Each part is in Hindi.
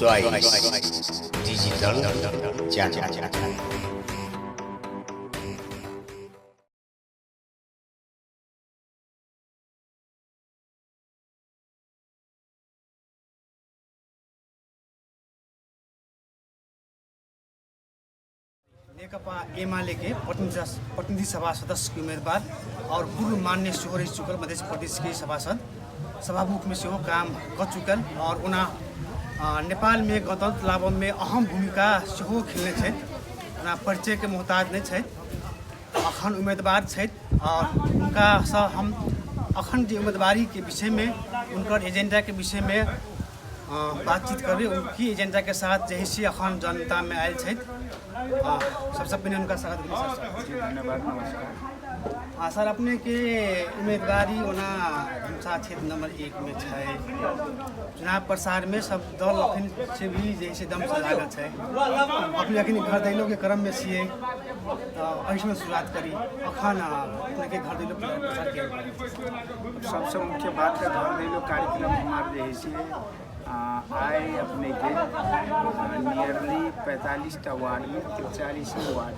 Choice digital channel. नेकपा एमालेके प्रतिनिधि सभा सदस्य के उम्मीदवार और पूर्व माननीय सेहो रह चुकल मध्य प्रदेश के सभासद सभामुख में सेहो काम कर चुकल और उना नेपाल में गणतंत्र लाभ में अहम भूमिका सेहो खेलने छथि। उना परिचय के मोहताज नहीं छथि, अखन उम्मीदवार छथि और उनका सँ हम अखन जे उम्मीदवारी के विषय में उनकर एजेंडा के विषय में बातचीत करबे। उनकी एजेंडा के साथ जही से अखन जनता में आयल छथि। सबसे पहले उनका स्वागत करें सर। धन्यवाद, नमस्कार। सर अपने के उम्मीदवारी ओना धनुषा क्षेत्र नंबर 1 में है। चुनाव प्रसार में सब दल अखन से भी जैसे दम से लागल है। अपने अखन घर दैलो के क्रम में छिए तो ऐसे में शुरुआत करी अखन अपने के घर दैलो प्रचार के सबसे मुख्य बात है घर दैलो कार्यक्रम हमारे जैसे आए अपने के नियरली 45 वार्ड में 43 वार्ड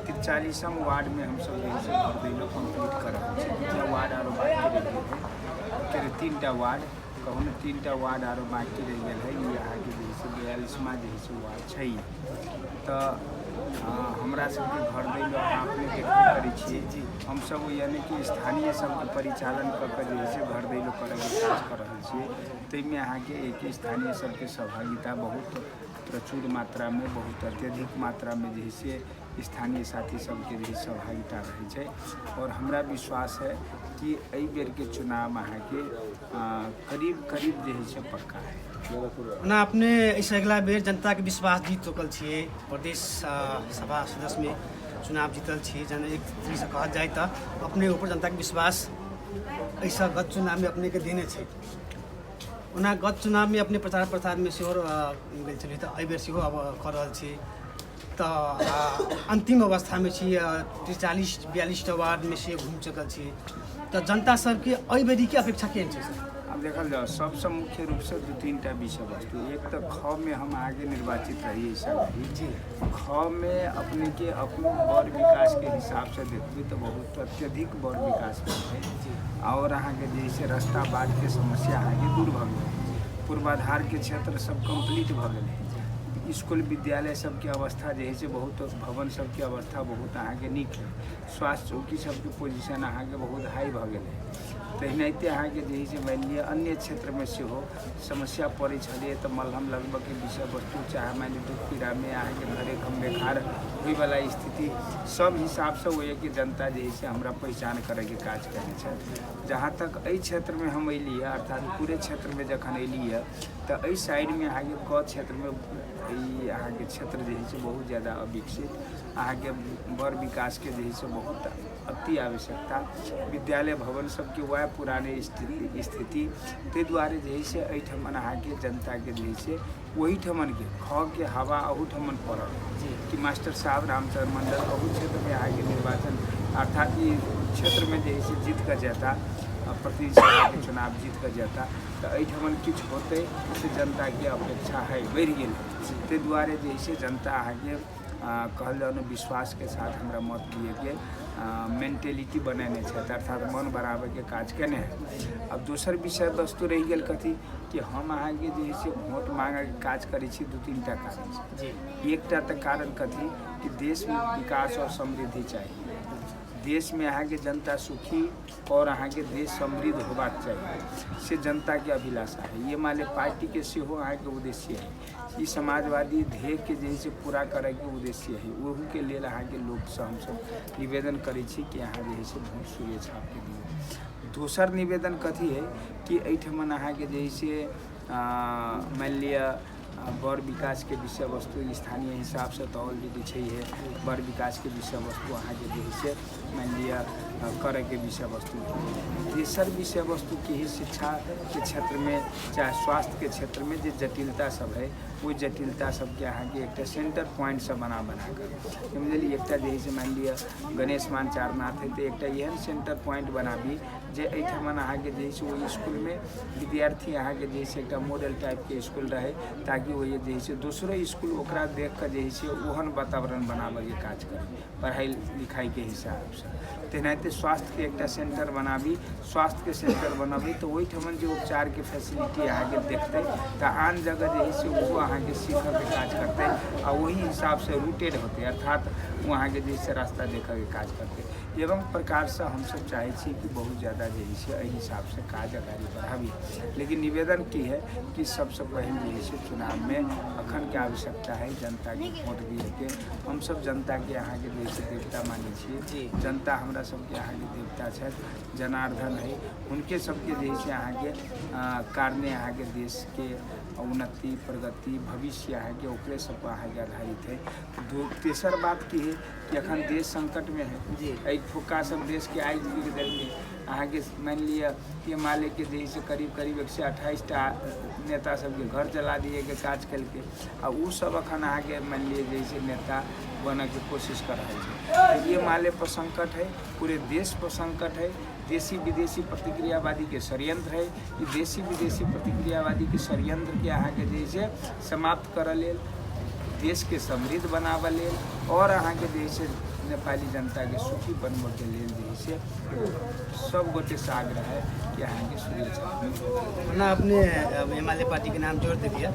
43 वार्ड में हम सब जैसे घर दैलो कम्प्लीट कर रहे हैं। वार्ड आरो बाकी रह गए 3टा वार्ड कहूँ 3टा वार्ड आरो बाकी रह गए है। ये आगे जैसे 42वां जैसे वार्ड है तो हमरा सबके घर दैलो अपने देखबे करै छियै। हम सब यानी कि स्थानीय सबके परिचालन कर जैसे घर दैलो करे के काज कर रहे छियै। तैमे अहाँके एक स्थानीय सबके सहभागिता बहुत प्रचुर मात्रा में बहुत अत्यधिक मात्रा में जैसे स्थानीय साथी सबके भी सहभागिता रहे छै और हमरा विश्वास है कि एहि बेर के चुनाव अहाँके करीब करीब जैसे पक्का है। ना अपने इस अगला बेर जनता के विश्वास जीत चुकल छिए। प्रदेश सभा सदस्य में चुनाव जीतल छिए। जन एक तरीके से कहा जाए तो अपने ऊपर जनता के विश्वास ऐसा गत चुनाव में अपने के देने छे। उना गत चुनाव में अपने प्रचार प्रसार में सेहो गेल छली तो एहि बेर सेहो अब कर रहल छी तो अंतिम अवस्था में छी 43-42 वार्ड में से घूम चुकल छी तो जनता सबके एहि बेरी के अपेक्षा केहन छै सर? अब देखल जाओ सबसे मुख्य रूप से 2-3टा विषय वस्तु। एक तो ख में हम आगे निर्वाचित रही जी। ख में अपने के अपने बड़ विकास के हिसाब से देखबी तो बहुत अत्यधिक बड़ विकास है और अहाँ के जैसे रास्ता बाट के समस्या आगे दूर भ गई। पूर्वाधार के क्षेत्र सब कम्प्लीट भ गए। स्कूल विद्यालय सबके अवस्था जैसे बहुत भवन सबके अवस्था बहुत अहाँके नीक है। स्वास्थ्य चौकी सबके पोजिशन अहाँके बहुत हाई भ गए। तहिनाते अहाँके जैसे मान लिअ अन्य क्षेत्र में सेहो समस्या पड़े छलिए तो मलहम लगबऽ के विषय वस्तु चाहे मान दुख पीड़ा में अहाँके घरे कम बेकार होय वाला स्थिति सब हिसाब से वही कि जनता जैसे हमरा पहचान करे के काज करे छै। जहाँ तक एहि क्षेत्र में हम अलिए अर्थात पूरे क्षेत्र में जखन अलिए तो एहि साइड में अहाँके क क्षेत्र में अहाँके क्षेत्र जैसे बहुत ज़्यादा अविकसित अहाँके बड़ विकास के जैसे बहुत अति आवश्यकता विद्यालय भवन सबके वह पुराने स्थिति ते द्वारे जैसे एहिठमन अहाँके जनता के जैसे वही ठमन के ख के हवा अहू ठमन पड़ल कि मास्टर साहब रामचंद्र मंडल अहू क्षेत्र में अहाँके निर्वाचन अर्थात ई क्षेत्र में जैसे जीत कर जाता प्रतिनिधि सभा के चुनाव जीत कर जाता तो एहिठमन किछ होते से जनता के अपेक्षा है बढ़ गई। ते द्वारे जैसे जनता अहाँके कहल जाओ विश्वास के साथ हमरा मत दिए के मेंटेलिटी बनेने छथि अर्थात मन बढ़ावे के काज केने है। अब दोसर विषय वस्तु रह गेल कथी कि हम अहाँके जैसे वोट मांगे के काज करै छी 2-3टा कारण। एकटा तऽ कारण कथी कि देश में विकास और समृद्धि चाहिए। देश में अहाँके जनता सुखी और अहाँके देश समृद्ध होबाक चाहिए से जनता के अभिलाषा है। ये माले पार्टी के सेहो अहाँके उद्देश्य है। ई समाजवादी ध्येय के जैसे पूरा करे के उद्देश्य है। वहू के लेल अहाँके लोग से हम सब निवेदन करै छी कि अहाँ जैसे वोट सूर्य छाप के दियौ। दोसर निवेदन कथी है कि एहिठमन अहाँके जैसे मान लिअ बड़ विकास के विषय वस्तु स्थानीय हिसाब से तो ऑलरेडी है। बड़ विकास के विषय वस्तु अहाँके जैसे मान लिअ करे के विषय वस्तु तेसर विषय वस्तु की ही शिक्षा के क्षेत्र में चाहे स्वास्थ्य के क्षेत्र में जो जटिलता सब है वो जटिलता सबके अहाँके एक सेंटर पॉइंट सब बना कर समझलिए। एक जैसे मान लिअ गणेश मान चारनाथ है तो एक एहन सेंटर पॉइंट बनाबी जे एहिठमन अहाँके जे छै ओहि इसकुलमे विद्यार्थी अहाँके जे छै एकटा मॉडल टाइपके इसकुल रहे, ताकि ओ जे छै दोसरो इसकुल ओकरा देख कऽ जे छै ओहन वातावरण बनाबैके काज करी पढ़ाई लिखाईके हिसाबसँ। तेनाहिते स्वास्थ्यके एकटा सेंटर बनाबी, स्वास्थ्यके सेंटर बनाबी तऽ ओहिठमन जे उपचारके फैसिलिटी अहाँके देखतै तऽ आन जगह जे छै ओहो अहाँके सीखऽके काज करतै आ ओही हिसाबसँ रूटेड होतै, अर्थात वो अहाँके जे छै रास्ता देखऽके काज करतै। एवं प्रकारसँ हमसब चाहै छी कि बहुत ज़्यादा जे छै एहि हिसाबसँ काज आगाड़ी बढ़ाबी। लेकिन निवेदन की है कि सबसे पहले जे छै चुनावमे अखनके आवश्यकता है जनताके वोट दिएके। हमसब जनताके अहाँके जे छै देवता मानै छियै, जनता हमरा सबके अहाँके देवता छथि, जनार्दन है, हुनके सबके जे छै अहाँके कारणे अहाँके देशके उन्नति प्रगति भविष्य अहाँके ओकरे सब पर अहाँके आधारित है। तेसर बात की है कि अखन देश संकट में है, एहि फुक्का सब देश के आगि गिर देलकै। अहाँके मानि लिअ कि मालेके जे है करीब करीब 128टा नेता सबके घर जला दिएके काज केलकै आ उ सब अखन अहाँके मानि लिअ जे है नेता बनऽके कोशिश कर रहल छै। ये माले पर संकट है, पूरे देश पर संकट है, देशी विदेशी प्रतिक्रियावादी के षड्यंत्र है। ई देशी विदेशी प्रतिक्रियावादी के षड्यंत्र के अहाँके जे छै समाप्त करऽ लेल, देश के समृद्ध बनाबऽ लेल और अहाँके जे छै नेपाली जनता के सुखी बनबऽ के लेल जे छै सब गोटे से आग्रह है कि अहाँके सुरक्षा ना अपने एमएलए पार्टी के नाम जोड़ देलिए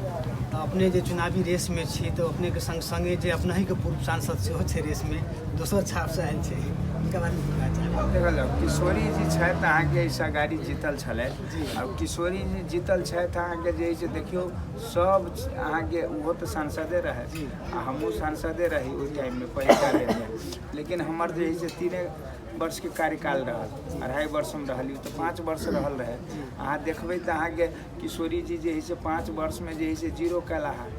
तो अपने जो चुनावी रेस में छी तो अपने के संग संगे जे अपना ही के पूर्व सांसद सेहो छै रेस में दोसर छाप से आयल छै, इनका बारे में की कहना चाहब? देखल जाउ किशोरी जी छथि अहाँके ऐसा गाड़ी जीतल छलथि आ किशोरी जी जीतल छथि अहाँके जे छै देखियौ सब अहाँके ओहो तऽ सांसदे रहे आ हमहूँ सांसदे रही ओहि टाइममे पहिलका बेरमे, लेकिन हमर जे है 3 वर्ष के कार्यकाल रहल, 2.5 वर्ष हम रहली तऽ 5 वर्ष रहल रहे। अहाँ देखबै तऽ अहाँके किशोरी जी जे है से 5 वर्ष में जे है से 0 कैला है।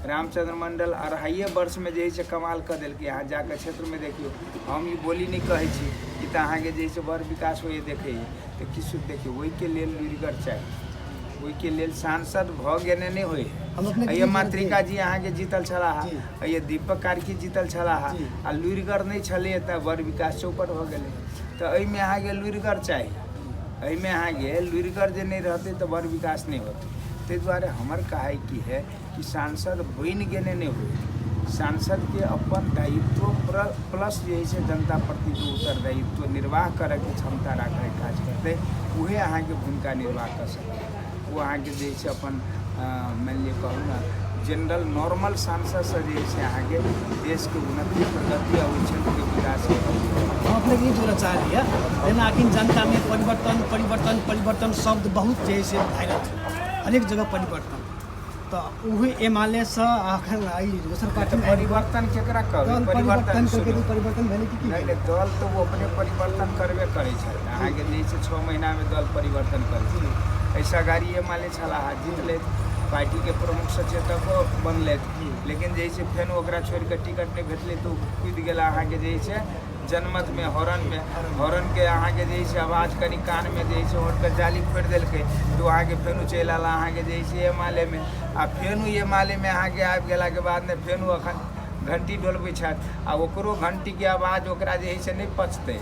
रामचंद्र मंडल 2.5 वर्ष में जे है कमाल कर दिल्कै। अहाँ जाकर क्षेत्र में देखियो, हम ई बोली नहीं कहै छी कि तऽ अहाँके जे है बड़ विकास होइए देखै तऽ किछु देखियो ओहिके लेल लुरिगर चाही, ओहिके लेल सांसद भऽ गेने नहि होइ। ये मातृका जी अहाँके जीतल छलाह, ये दीपक कार्की जीतल छलाह आ लुरिगर नहि छलै तऽ बड़ विकास चौपट भऽ गेलै। तऽ एहिमे अहाँके लुरिगर चाही, एहिमे अहाँके लुरिगर जे नहीं रहतै तऽ बड़ विकास नहीं होतै। ताहि दुआरे हमर कहै की है कि सांसद बनि गेने नहीं होइ, सांसद के अपन दायित्व प्लस जे है से जनता प्रति जो उत्तरदायित्व निर्वाह करे के क्षमता राखे काज करते उहे अहाँके भूमिका निर्वाह कर सकते। वो अहाँके जे है अपन मानि लिअ कहू ना जनरल नॉर्मल सांसद से जे है अहाँके देश के उन्नति प्रगति और क्षेत्र के विकास हम अपने ये जोड़ना चाह लिया लेकिन आखिर जनता में परिवर्तन परिवर्तन परिवर्तन शब्द बहुत जे है वायरल है, हरेक जगह परिवर्तन तो वही एमएलए से अखन आई दोसर पार्टी में परिवर्तन केकरा कहबै? परिवर्तन करके परिवर्तन भेलै कि नहीं दल तो वो अपने परिवर्तन करबे करे छै। अहाँके जे छै 6 महीना में दल परिवर्तन करे छै। ऐसा गाड़ी एमएलए छलाह जीतले, पार्टी के प्रमुख सचेतक बनले, लेकिन जे छै फेन ओकरा छोड़ के टिकट नहीं भेटले तो कूद गेला अहाँके जे छै जनमत में हॉर्न के अहाँके जे छै आवाज कनी कान में जे छै होटकर जाली फोड़ि देलकै तो अहाँके फेनू चलि आला अहाँके जे छै एमएलए में आ फेनू एमएलए में अहाँके आबि गेलाके बाद ने फेनू अखन घंटी डोलबै छथि आ ओकरो घंटी के आवाज ओकरा जे है से नहीं पचतै,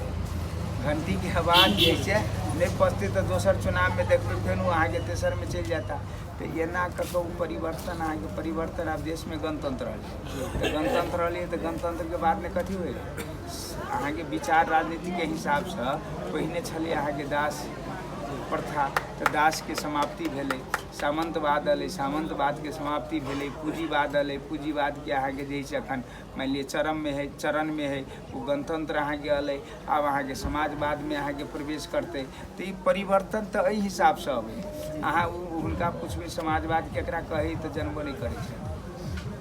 घंटी के आवाज जे छै नहीं पचतै तो दोसर चुनाव में देखबै फेनू अहाँके तेसर में चलि जाता। तो एना कतौ परिवर्तन अहाँके परिवर्तन आब देश में गणतंत्र रहलै, गणतंत्र रहलै तो गणतंत्र के बाद में कथी होइ अहाँके विचार राजनीति के हिसाब से पहिने छलै अहाँके दास प्रथा तो दास के समाप्ति भेलै, सामंतवाद अलै, सामंतवाद के समाप्ति भेलै, पूंजीवाद अलै, पूंजीवाद के अहाँके जे छै अखन मानि लिअ चरण में है वो गणतंत्र अहाँके अलै, आब अहाँके समाजवाद में अहाँके प्रवेश करतै। तो ई परिवर्तन तो एहि हिसाब से अबै। अहाँ हुनका पुछबै समाजवाद केकरा कहै तो जनबो नहीं करै छै।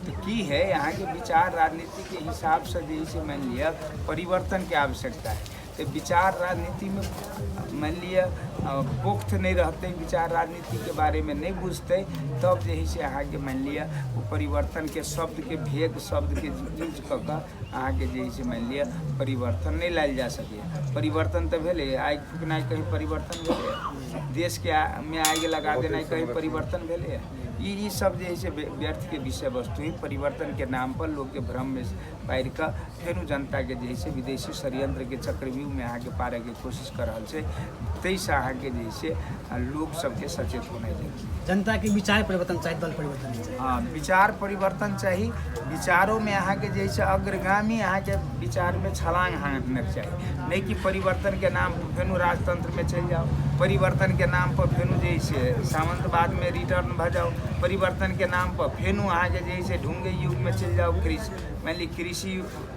तो की है अहाँके विचार राजनीति के हिसाब से जे है मानि लिअ परिवर्तन के आवश्यकता है। तो विचार राजनीति में मान लिया पुख्त नहीं रहते, विचार राजनीति के बारे में नहीं बुझते, तब जे है से अहाँके मान लिया वो परिवर्तन के शब्द के भेद शब्द के यूज कऽ अहाँके जे है से मान लिया परिवर्तन नहीं लायल जा सके। परिवर्तन तो भेले, आगि फूकनाइ कहीं परिवर्तन भेले, देश के में आगि लगा देनाइ कहीं परिवर्तन भेले, ये सब जे है व्यर्थ के विषय वस्तु ही परिवर्तन के नाम पर लोग के भ्रम में पार कर फेर जनता के जे है विदेशी षड्यंत्र के चक्रव्यूह में अहाँ के पारे के कोशिश कर रहा है। तैसे अहाँ के जे है लोग सबके सचेत होना चाहिए। जनता के विचार परिवर्तन चाहिए, दल परिवर्तन नहीं चाहिए। हाँ, विचार परिवर्तन चाहिए। विचारों में अहाँ के जैसे अग्रगामी अहाँ के विचार में छलांग हाँकना चाहिए, नहीं कि परिवर्तन के नाम पर फेनु राजतंत्र में चल जाओ, परिवर्तन के नाम पर फेनु जैसे सामंतवाद में रिटर्न भ जाओ, परिवर्तन के नाम पर फेनु अहाँ के जैसे ढूंगे युग में चल जाओ, मान ली कृषि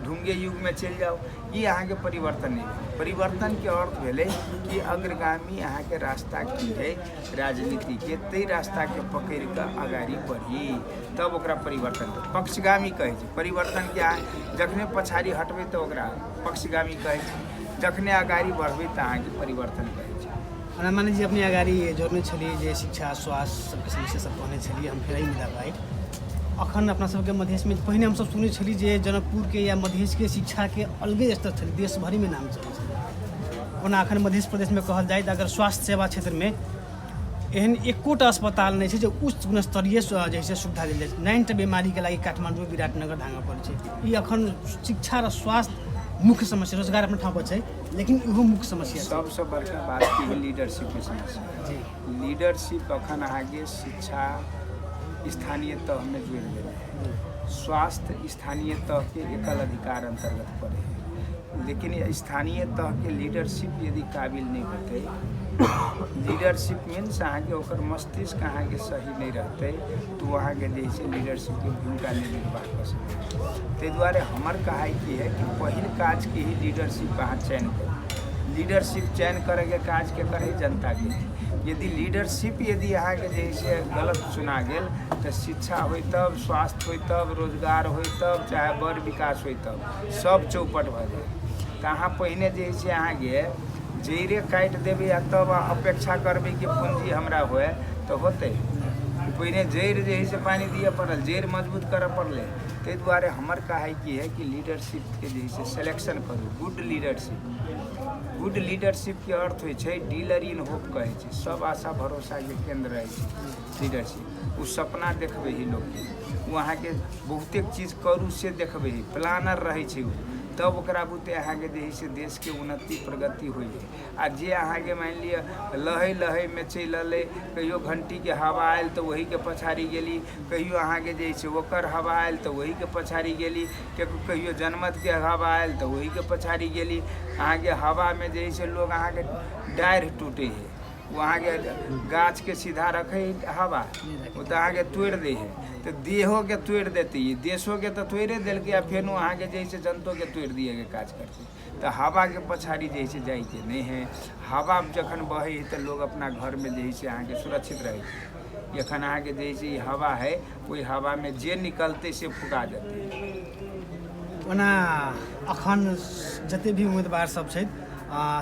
ढूंगे युग में चल जाओ। ये अहाँ के परिवर्तन नहीं। परिवर्तन के अर्थ भेले कि अग्रगामी अहाँ के रास्ता की है राजनीति के, तई रास्ता के पकड़ कर अगाड़ी बढ़ी तब ओकरा परिवर्तन। पक्षगामी कहे छै। परिवर्तन क्या है? जखने पछाड़ी हटबे तो ओकरा पक्षगामी कहे छै, जखने अगाड़ी बढ़बे तो अहाँ के परिवर्तन कहे छै। माने जी अपने अगाड़ी जोड़ने छलिए जे शिक्षा स्वास्थ्य सबके समस्या सब कहने छलिए, हम फेर मुद्दा पर अखन अपना सबके मधेश में पहिने हम सब सुने छली जे जनकपुर के या मधेश के शिक्षा के अलगे स्तर छली, देश भरि में नाम चलै छै। ओना अखन मध्य प्रदेश में कहल जाए अगर स्वास्थ्य सेवा क्षेत्र में एहन एकोटा अस्पताल नहीं है जो उच्च गुणस्तरीय जैसे सुविधा दिल जाए। 9टा बीमारी के लगी काठमांडू विराटनगर धांगा पड़े छै। ये अखन शिक्षा और स्वास्थ्य मुख्य समस्या, रोजगार अपने ठाव पर छै लेकिन इहो मुख्य समस्या। सबसे बड़का बात की लीडरशिप के समस्या जी। लीडरशिप अखन आगे शिक्षा स्थानीय तह में जुड़ गए, स्वास्थ्य स्थानीय तह के एकल अधिकार अंतर्गत पड़े है। लेकिन स्थानीय तह के लीडरशिप यदि काबिल नहीं होते, लीडरशिप मीन्स अहाँ के ओकर मस्तिष्क अहाँ के सही नहीं रहते तो वहाँ के जैसे लीडरशिप की भूमिका नहीं निर्वाह कर सकते। ताहि दुआरे हमर कहाई की है कि पहिल काज के ही लीडरशिप अहाँ चयन करू। लीडरशिप चयन करे के काज के करे जनता के। यदि लीडरशिप यदि अहाँ के जैसे गलत चुना गेल तो शिक्षा हो तब, स्वास्थ्य हो तब, रोजगार हो तब, चाहे बड़ विकास हो तब सब चौपट भ जाए। तो अहाँ पहिने जैसे अहाँ के जैरे काटि देबै आ तब अपेक्षा करबै कि पूंजी हमरा होए तो होते। पहिने जैर जे है से पानी दिए पड़ल, जैर मजबूत करे पड़ले। ताहि दुआरे हमर कहाई की है कि लीडरशिप के जे है सिलेक्शन करू, गुड लीडरशिप। गुड लीडरशिप के अर्थ होइ छै डीलर इन होप कहे छै, सब आशा भरोसा के केंद्र रहे छै लीडरशिप। उ सपना देखबे ही लोग के, वहाँ के बहुते चीज करू से देखबे ही, प्लानर रहे छै तब ओकरा बुते अहाँ के जे से देश के उन्नति प्रगति होइ है। आ जे अहाँ के मान लिअ लहै लहै में चलि अलै, कहियो घंटी के हवा आयल तो वही के पछाड़ी गेली, कहियो अहाँ के जे से ओकर हवा आयल तो वही के पछाड़ी गेली, कहियो जनमत के हवा आयल तो वही के पछाड़ी गेली। अहाँ के हवा में जे से लोग अहाँ के डाढ़ि टूटे है, वहाँ के गाछ के सीधा रखे हवा वो तो अहाँ के तोड़ दे है। तो देहो के तोड़ देती है, देशों के तो तोड़े दिल के फेर अहाँ के जैसे जनतो के तोड़ दिए के काज करते। तो हवा के पछाड़ी जैसे जाए के नहीं है। हवा जखन बहे है तो लोग अपना घर में जैसे अहाँ के सुरक्षित रहे। एखन अहाँ के जैसे हवा है वही हवा में जे निकलते से फुका देते। ओना अखन जते भी उम्मीदवार सब छै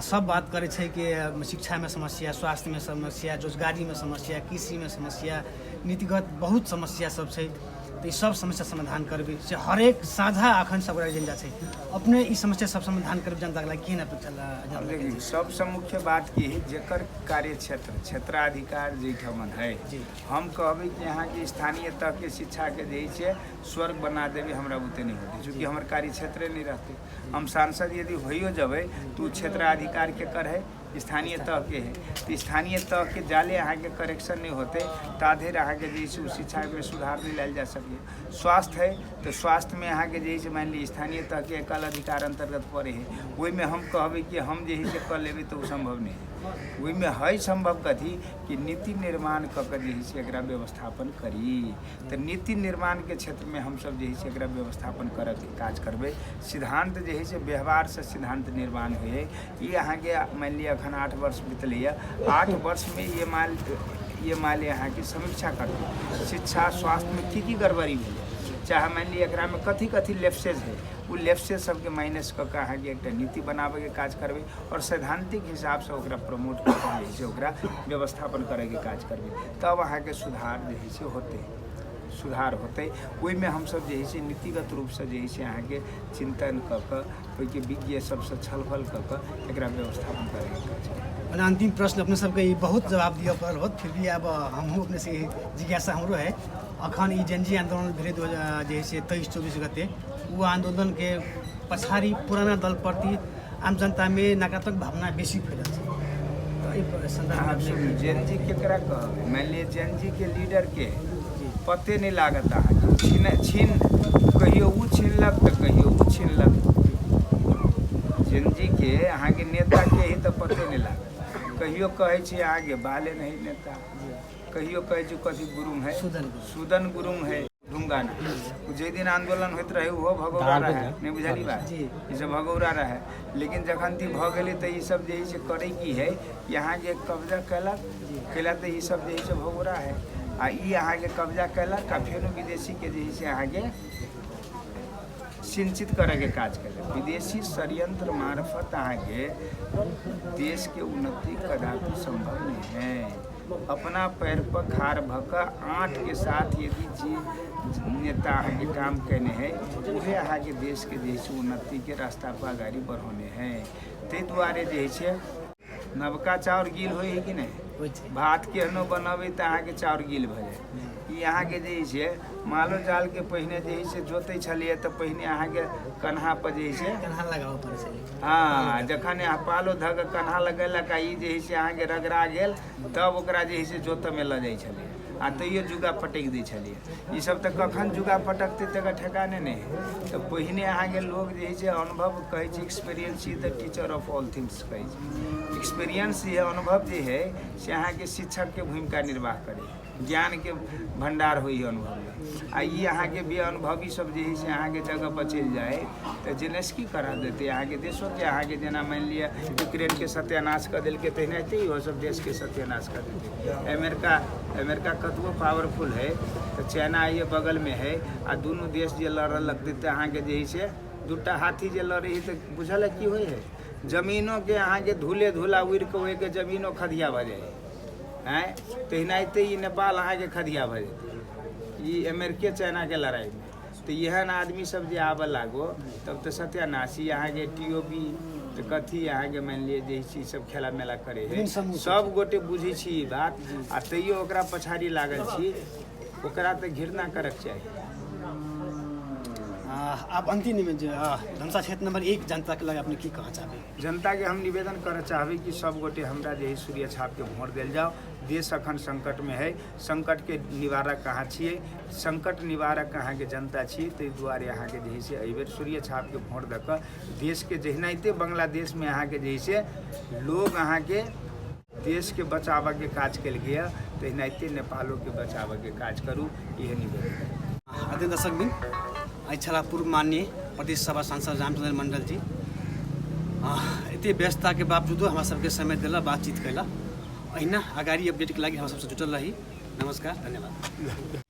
सब बात करे छै कि शिक्षा में समस्या, स्वास्थ्य में समस्या, रोजगारी में समस्या, कृषि में समस्या, नीतिगत बहुत समस्या सब छै। तो ये सब समस्या समाधान करबे से हरेक साझा अखन सब एजेंडा छै। अपने इस समस्या सब समाधान करबे जनता के लागि केहन अपेक्षा? देखिए सबसे मुख्य बात की है जेकर कार्य क्षेत्र क्षेत्राधिकार जैठमन है, हम कहबे कि यहाँ के स्थानीय तह के शिक्षा के जे स्वर्ग बना देवे हमरा बुते नहीं होते, चूँकि हमारे कार्य क्षेत्र नहीं रहते। हम सांसद यदि होइयो जबै तो क्षेत्राधिकार के कर है, स्थानीय तह के है। तो स्थानीय तह के जाले अहाँ के करेक्शन नहीं होते ताधेर अहाँ के जैसे शिक्षा में सुधार नहीं लायल जा सके। स्वास्थ्य है तो स्वास्थ्य में अहाँ के जैसे मान ली स्थानीय तह के एकल अधिकार अंतर्गत पड़े है, वही में हम कहबे कि हम जे है कर लेबे तो संभव नहीं है। वही में है संभव कथी कि नीति निर्माण कऽ जे है से एकरा व्यवस्थापन करी। तो नीति निर्माण के क्षेत्र में हम सब जे है से एकरा व्यवस्थापन करे के काज करबे। सिद्धांत जे है से व्यवहार से सिद्धांत निर्माण हुए है। ये अहाँ के मान लिया अखन 8 वर्ष बीतलै, 8 वर्ष में ये माल यहाँ की समीक्षा करते शिक्षा स्वास्थ्य में की गड़बड़ी भेलै, चाहे मान लिया एकरा में कथी कथी लेप्सेज है, वो लेप्सेज सबके माइनस कऽ अहाँ के एक नीति बनाबे के काज करबे और सैद्धांतिक हिसाब से ओकरा प्रमोट करके ओकरा व्यवस्थापन करे के काज करबे, तब अहाँ के सुधार जे है से होते। सुधार होते ओहि में हम सब जे है से नीतिगत रूप से जे है से अहाँ के चिंतन क के ओहि के विज्ञ सबसे छलफल क के एकरा व्यवस्थापन करे के काज करी। और अंतिम प्रश्न अपने सबके ई बहुत जवाब दिया पड़ल होत, फिर भी अब हमहूँ अपने से जिज्ञासा हमरो है। अखन ई जनजी आंदोलन भेलै जे है से 23-24 गते, वो आंदोलन के पछाड़ी पुराना दल प्रति आम जनता में नकारात्मक भावना बेसी फैलल छै। तो ई संदर्भ में जनजी केकरा कहब, मान लिअ जनजी के लीडर के पते नहीं लागत अहाँके, छीन कहियो उ छीनलक तो कहियो उ छीनलक। जनजी के अहाँके नेता के ही तो पते नहीं लागत, कहियो कहै छै आगे बाले नहीं नेता, कहियो कहै छै कथी गुरुङ है सुदन गुरुङ है ढुंगाना। जे दिन आंदोलन होइत रहे वो भगौरा रहे, नहीं बुझली बात, ई सब भगौरा रहे। लेकिन जखन ती भ गेलै तो ई सब जे है से करे की है, यहाँ के कब्जा कैलक तो ई सब जे है से भगौरा है। आ ई अहाँ के कब्जा कैलक आ फेर विदेशी के जे है से अहाँ के सिंचित करे के काज कैलक। विदेशी षड्यंत्र मार्फत अहाँ के देश के उन्नति कदापि संभव नहीं है। अपना पैर पर खाड़ भक आँट के साथ यदि जे नेता अहाँ के काम करने हैं उहे अहाँ के देश के जे है उन्नति के रास्ता पर आगाड़ी बढ़ौने हैं। ताहि दुआरे जे है नवका चाउर गील होइ है कि नहीं, भात केहनो बनबै तऽ अहाँ के चाउर गील भऽ जाय। ई अहाँ के जे है मालो जाल के पहिने जे है जोतै छलिए तऽ पहिने अहाँ के कन्हा पर जे है कन्हा लगाबऽ पड़ै छै। हाँ, जखन पालो धऽ के कन्हा लगेलक आ ई जे है अहाँ के रगड़ा गेल तब ओकरा जे है जोतऽ में लऽ जाइ छलिए आ तैयो जुगा पटक दै छलिए। ई सब तऽ कखन जुगा पटकतै तकर ठेकाने नहीं है। तऽ पहिने अहाँ के लोग जे है अनुभव कहै छै, experience is the teacher of all things कहै छै। एक्सपीरियंस ये अनुभव जे है से अहाँ के शिक्षक के भूमिका निर्वाह करे, ज्ञान के भंडार होई अनुभव में। आ ई अहाँ के बेअनुभवी सब जे है से अहाँ के जगह पर चलि जाए तो जेनेस्की करा देते अहाँ के देशों के। अहाँ के जेना मान लिया यूक्रेन के सत्यानाश कर दिलके तेनाहिते ही सब देश के सत्यानाश कर देते। अमेरिका कतबो पावरफुल है तो चाइना ये बगल में है आ दोनों देश जे लड़ऽ लगते तो अहाँ के जे है से दूटा हाथी जे लड़े है तो बुझल है की होइ है, जमीनों के अहाँ के धूले धूला उड़ के ओहि के जमीनों खदिया भऽ जाए हैं। तहिनाते ई नेपाल अहाँ के खदिया भऽ जेतै ई अमेरिके चाइना के लड़ाई में। तो एहन आदमी सब जे आबऽ लागो तब तो सत्यानाशी अहाँ के टीओबी तो कथी अहाँ के मान लिए जे ई सब खेला मेला करे है। सब गोटे बुझै छी ई बात आ तैयो ओकरा पछाड़ी लागल छी, ओकरा तो घृणा करक चाहिए। आप अंतिम में धनुषा क्षेत्र नंबर 1 जनता के लगे अपने की कहना चाहबे? जनता के हम निवेदन करऽ चाहबे कि सब गोटे हमरा जे सूर्य छाप के वोट देल जाओ। देश अखन संकट में है, संकट के निवारक अहाँ छिए, संकट निवारक अहाँ के जनता छिए। ताहि दुआरे अहाँ के जे है से एहि बेर सूर्य छाप के वोट दऽ कऽ देश के जहिनाइते बांग्लादेश में अहाँ के जे है से लोग अहाँ के देश के बचाव के काज कल गया, तहिनाइते नेपालों के बचाव के काज करू, यह निवेदन। आदरणीय दर्शकबिन, छला पूर्व माननीय प्रदेश सभा सांसद रामचंद्र मंडल जी एते व्यस्तता के बावजूदो हमरा सबके समय दिला, बातचीत कैला। अहिना अगाड़ी अपडेट के लागि हमरा सबसे जुटल रही। नमस्कार, धन्यवाद।